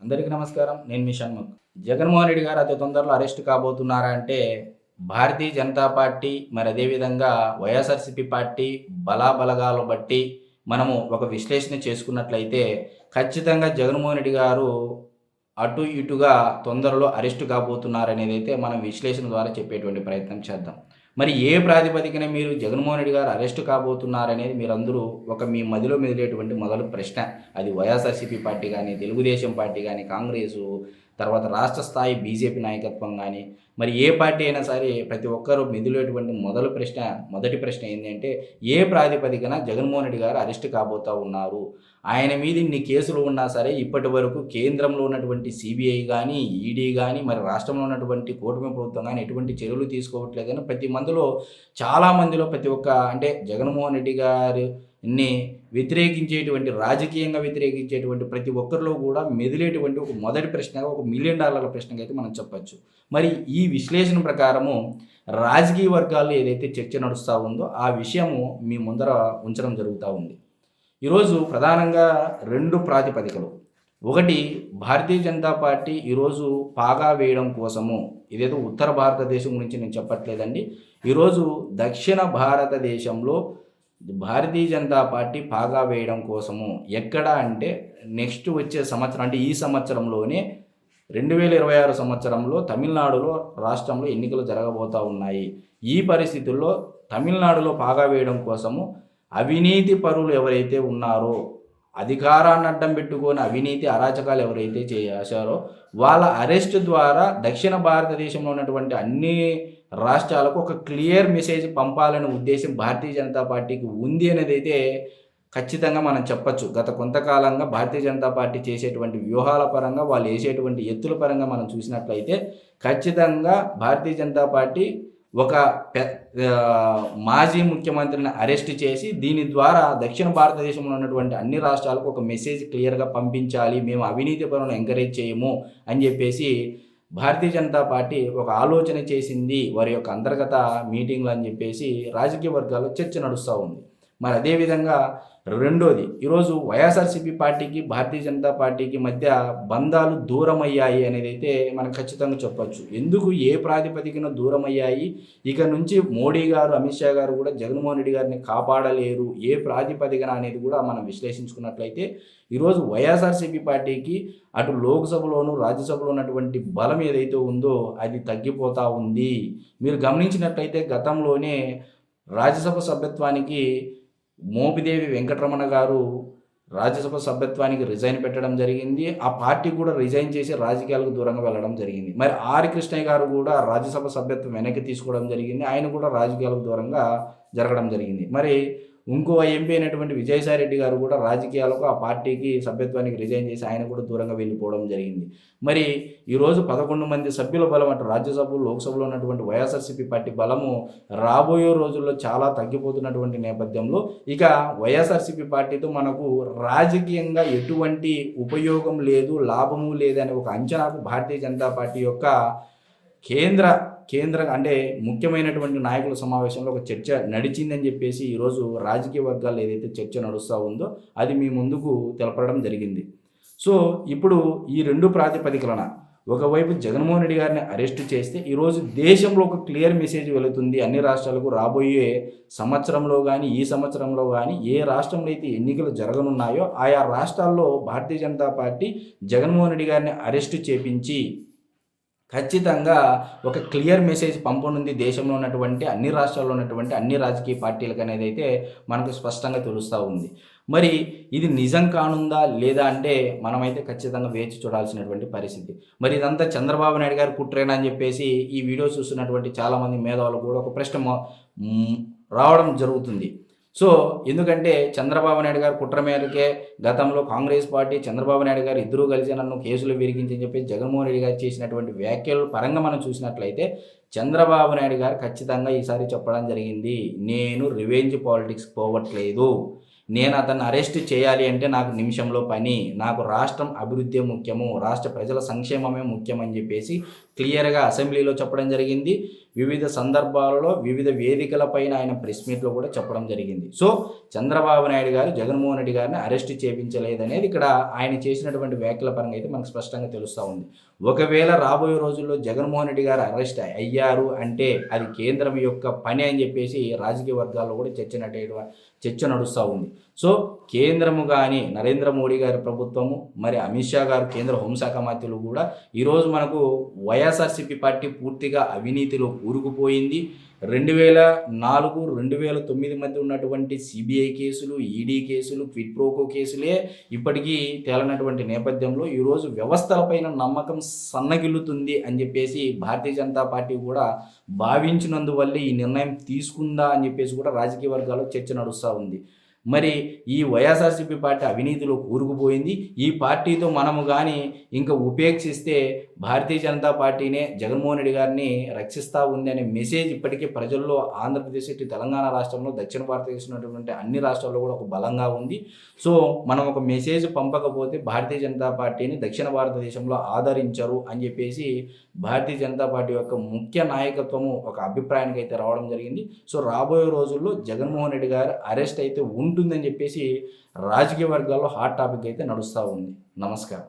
అందరికీ నమస్కారం. నేను మీ షణ్ముఖ్. జగన్మోహన్ రెడ్డి గారు అతి తొందరలో అరెస్ట్ కాబోతున్నారా అంటే భారతీయ జనతా పార్టీ మరి అదేవిధంగా వైఎస్ఆర్సీపీ పార్టీ బలాబలగాలు బట్టి మనము ఒక విశ్లేషణ చేసుకున్నట్లయితే ఖచ్చితంగా జగన్మోహన్ రెడ్డి గారు అటు ఇటుగా తొందరలో అరెస్ట్ కాబోతున్నారనేది అయితే మనం విశ్లేషణ ద్వారా చెప్పేటువంటి ప్రయత్నం చేద్దాం. మరి ఏ ప్రాతిపదికన మీరు జగన్మోహన్ రెడ్డి గారు అరెస్ట్ కాబోతున్నారనేది మీరందరూ మీ మదిలో మెదిలేటువంటి మొదటి ప్రశ్న. అది వైఎస్ఆర్సీపీ పార్టీ కానీ, తెలుగుదేశం పార్టీ కానీ, కాంగ్రెసు, తర్వాత రాష్ట్ర స్థాయి బీజేపీ నాయకత్వం కానీ, మరి ఏ పార్టీ అయినా సరే ప్రతి ఒక్కరూ మెదిలేటువంటి మొదటి ప్రశ్న ఏంటంటే ఏ ప్రాతిపదికన జగన్మోహన్ రెడ్డి గారు అరెస్ట్ కాబోతూ ఉన్నారు? ఆయన మీద ఇన్ని కేసులు ఉన్నా సరే ఇప్పటి వరకు కేంద్రంలో ఉన్నటువంటి సిబిఐ కానీ, ఈడీ కానీ, మరి రాష్ట్రంలో ఉన్నటువంటి కూటమి ప్రభుత్వం కానీ ఎటువంటి చర్యలు తీసుకోవట్లేదని చాలామందిలో అంటే జగన్మోహన్ రెడ్డి గారిని రాజకీయంగా వ్యతిరేకించేటువంటి ప్రతి ఒక్కరిలో కూడా మెదిలేటువంటి ఒక మొదటి ప్రశ్నగా ఒక $1 మిలియన్ ప్రశ్నగా అయితే మనం చెప్పచ్చు. మరి ఈ విశ్లేషణ ప్రకారము రాజకీయ వర్గాల్లో ఏదైతే చర్చ నడుస్తూ ఉందో ఆ విషయము మీ ముందర ఉంచడం జరుగుతూ ఉంది. ఈరోజు ప్రధానంగా 2 ప్రాతిపదికలు. ఒకటి, భారతీయ జనతా పార్టీ ఈరోజు పాగా వేయడం కోసము, ఇదేదో ఉత్తర భారతదేశం గురించి నేను చెప్పట్లేదండి, ఈరోజు దక్షిణ భారతదేశంలో భారతీయ జనతా పార్టీ పాగా వేయడం కోసము ఎక్కడ అంటే నెక్స్ట్ వచ్చే సంవత్సరం అంటే ఈ సంవత్సరంలోనే 2026 సంవత్సరంలో తమిళనాడులో రాష్ట్రంలో ఎన్నికలు జరగబోతూ ఉన్నాయి. ఈ పరిస్థితుల్లో తమిళనాడులో పాగా వేయడం కోసము అవినీతి పరులు ఎవరైతే ఉన్నారో, అధికారాన్ని అడ్డం పెట్టుకొని అవినీతి అరాచకాలు ఎవరైతే చేశారో వాళ్ళ అరెస్ట్ ద్వారా దక్షిణ భారతదేశంలో ఉన్నటువంటి అన్ని రాష్ట్రాలకు ఒక క్లియర్ మెసేజ్ పంపాలనే ఉద్దేశం భారతీయ జనతా పార్టీకి ఉంది అనేది అయితే ఖచ్చితంగా మనం చెప్పచ్చు. గత కొంతకాలంగా భారతీయ జనతా పార్టీ చేసేటువంటి వ్యూహాల పరంగా, వాళ్ళు వేసేటువంటి ఎత్తుల పరంగా మనం చూసినట్లయితే ఖచ్చితంగా భారతీయ జనతా పార్టీ ఒక మాజీ ముఖ్యమంత్రిని అరెస్ట్ చేసి దీని ద్వారా దక్షిణ భారతదేశంలో ఉన్నటువంటి అన్ని రాష్ట్రాలకు ఒక మెసేజ్ క్లియర్గా పంపించాలి, మేము అవినీతి పరులను ఎంకరేజ్ చేయము అని చెప్పేసి భారతీయ జనతా పార్టీ ఒక ఆలోచన చేసింది వారి యొక్క అంతర్గత మీటింగ్లు అని చెప్పేసి రాజకీయ వర్గాల్లో చర్చ నడుస్తూ ఉంది. మరి అదేవిధంగా రెండోది, ఈరోజు వైఎస్ఆర్సీపీ పార్టీకి భారతీయ జనతా పార్టీకి మధ్య బంధాలు దూరం అయ్యాయి అనేది అయితే మనం ఖచ్చితంగా చెప్పచ్చు. ఎందుకు, ఏ ప్రాతిపదికన దూరం అయ్యాయి, ఇక నుంచి మోడీ గారు, అమిత్ షా గారు కూడా జగన్మోహన్ రెడ్డి గారిని కాపాడలేరు, ఏ ప్రాతిపదికన అనేది కూడా మనం విశ్లేషించుకున్నట్లయితే ఈరోజు వైఎస్ఆర్సీపీ పార్టీకి అటు లోక్సభలోను రాజ్యసభలో ఉన్నటువంటి బలం ఏదైతే ఉందో అది తగ్గిపోతూ ఉంది. మీరు గమనించినట్లయితే గతంలోనే రాజ్యసభ సభ్యత్వానికి మోపిదేవి వెంకటరమణ గారు రాజ్యసభ సభ్యత్వానికి రిజైన్ పెట్టడం జరిగింది. ఆ పార్టీ కూడా రిజైన్ చేసి రాజకీయాలకు దూరంగా వెళ్ళడం జరిగింది. మరి ఆర్ కృష్ణయ్య గారు కూడా రాజ్యసభ సభ్యత్వం వెనక్కి తీసుకోవడం జరిగింది. ఆయన కూడా రాజకీయాలకు దూరంగా జరగడం జరిగింది. మరి ఇంకో ఎంపీ అయినటువంటి విజయసాయి రెడ్డి గారు కూడా రాజకీయాలకు ఆ పార్టీకి సభ్యత్వానికి రిజైన్ చేసి ఆయన కూడా దూరంగా వెళ్ళిపోవడం జరిగింది. మరి ఈరోజు 11 మంది సభ్యుల బలం అంటే రాజ్యసభ, లోక్సభలో ఉన్నటువంటి వైఎస్ఆర్సీపీ పార్టీ బలము రాబోయే రోజుల్లో చాలా తగ్గిపోతున్నటువంటి నేపథ్యంలో ఇక వైఎస్ఆర్సీపీ పార్టీతో మనకు రాజకీయంగా ఎటువంటి ఉపయోగం లేదు, లాభము లేదనే ఒక అంచనాకు భారతీయ జనతా పార్టీ యొక్క కేంద్ర అంటే ముఖ్యమైనటువంటి నాయకుల సమావేశంలో ఒక చర్చ నడిచిందని చెప్పేసి ఈరోజు రాజకీయ వర్గాల్లో ఏదైతే చర్చ నడుస్తూ ఉందో అది మీ ముందుకు తెలపడం జరిగింది. సో ఇప్పుడు ఈ 2 ప్రాతిపదికలన ఒకవైపు జగన్మోహన్ రెడ్డి గారిని అరెస్ట్ చేస్తే ఈరోజు దేశంలో ఒక క్లియర్ మెసేజ్ వెళుతుంది అన్ని రాష్ట్రాలకు. రాబోయే సంవత్సరంలో కానీ ఈ సంవత్సరంలో కానీ ఏ రాష్ట్రంలో అయితే ఎన్నికలు జరగనున్నాయో ఆయా రాష్ట్రాల్లో భారతీయ జనతా పార్టీ జగన్మోహన్ రెడ్డి గారిని అరెస్ట్ చేపించి ఖచ్చితంగా ఒక క్లియర్ మెసేజ్ పంపనుంది దేశంలో ఉన్నటువంటి అన్ని రాష్ట్రాల్లో ఉన్నటువంటి అన్ని రాజకీయ పార్టీలకు అనేది అయితే మనకు స్పష్టంగా తెలుస్తూ ఉంది. మరి ఇది నిజం కానుందా లేదా అంటే మనమైతే ఖచ్చితంగా వేచి చూడాల్సినటువంటి పరిస్థితి. మరి ఇదంతా చంద్రబాబు నాయుడు గారు కుట్రేనా అని చెప్పేసి ఈ వీడియో చూస్తున్నటువంటి చాలామంది మేధావులు కూడా ఒక ప్రశ్న రావడం జరుగుతుంది. సో ఎందుకంటే చంద్రబాబు నాయుడు గారు కుట్ర మేరకే గతంలో కాంగ్రెస్ పార్టీ, చంద్రబాబు నాయుడు గారు ఇద్దరూ కలిసి నన్ను కేసులు విరిగించని చెప్పి జగన్మోహన్ రెడ్డి గారు చేసినటువంటి వ్యాఖ్యల పరంగా మనం చూసినట్లయితే చంద్రబాబు నాయుడు గారు ఖచ్చితంగా ఈసారి చెప్పడం జరిగింది, నేను రివెంజ్ పాలిటిక్స్ పోవట్లేదు, నేను అతన్ని అరెస్ట్ చేయాలి అంటే నాకు నిమిషంలో పని, నాకు రాష్ట్రం అభివృద్ధి ముఖ్యము, రాష్ట్ర ప్రజల సంక్షేమమే ముఖ్యం అని చెప్పేసి క్లియర్గా అసెంబ్లీలో చెప్పడం జరిగింది. వివిధ సందర్భాలలో వివిధ వేదికలపైన ఆయన ప్రెస్ మీట్లో కూడా చెప్పడం జరిగింది. సో చంద్రబాబు నాయుడు గారు జగన్మోహన్ రెడ్డి గారిని అరెస్ట్ చేయించలేదనేది ఇక్కడ ఆయన చేసినటువంటి వ్యాఖ్యల పరంగా అయితే మనకు స్పష్టంగా తెలుస్తూ ఉంది. ఒకవేళ రాబోయే రోజుల్లో జగన్మోహన్ రెడ్డి గారు అరెస్ట్ అయ్యారు అంటే అది కేంద్రం యొక్క పని అని చెప్పేసి రాజకీయ వర్గాల్లో కూడా చర్చ నడుస్తూ ఉంది. సో కేంద్రము కానీ నరేంద్ర మోడీ గారి ప్రభుత్వము, మరి అమిత్ షా గారు కేంద్ర హోంశాఖ మంత్రులు కూడా ఈరోజు మనకు వైఎస్ఆర్సీపీ పార్టీ పూర్తిగా అవినీతిలో కూరుకుపోయింది. 2004, 2009 మధ్య ఉన్నటువంటి సిబిఐ కేసులు, ఈడీ కేసులు, క్విడ్ ప్రోకో కేసులే ఇప్పటికీ తేలనటువంటి నేపథ్యంలో ఈరోజు వ్యవస్థలపైన నమ్మకం సన్నగిల్లుతుంది అని చెప్పేసి భారతీయ జనతా పార్టీ కూడా భావించినందువల్లే ఈ నిర్ణయం తీసుకుందా అని చెప్పేసి కూడా రాజకీయ వర్గాల్లో చర్చ నడుస్తూ ఉంది. మరి ఈ వైఎస్ఆర్సీపీ పార్టీ అవినీతిలో కూరుకుపోయింది. ఈ పార్టీతో మనము కానీ ఇంకా ఉపేక్షిస్తే భారతీయ జనతా పార్టీనే జగన్మోహన్ రెడ్డి గారిని రక్షిస్తూ ఉంది అనే మెసేజ్ ఇప్పటికే ప్రజల్లో ఆంధ్రప్రదేశ్ ఇటు తెలంగాణ రాష్ట్రంలో దక్షిణ భారతదేశంలో ఉన్నటువంటి అన్ని రాష్ట్రాల్లో కూడా ఒక బలంగా ఉంది. సో మనం ఒక మెసేజ్ పంపకపోతే భారతీయ జనతా పార్టీని దక్షిణ భారతదేశంలో ఆదరించరు అని చెప్పేసి భారతీయ జనతా పార్టీ యొక్క ముఖ్య నాయకత్వము ఒక అభిప్రాయానికి అయితే రావడం జరిగింది. సో రాబోయే రోజుల్లో జగన్మోహన్ రెడ్డి గారు అరెస్ట్ అయితే ఉంటుందని చెప్పేసి రాజకీయ వర్గాల్లో హాట్ టాపిక్ అయితే నడుస్తూ ఉంది. నమస్కారం.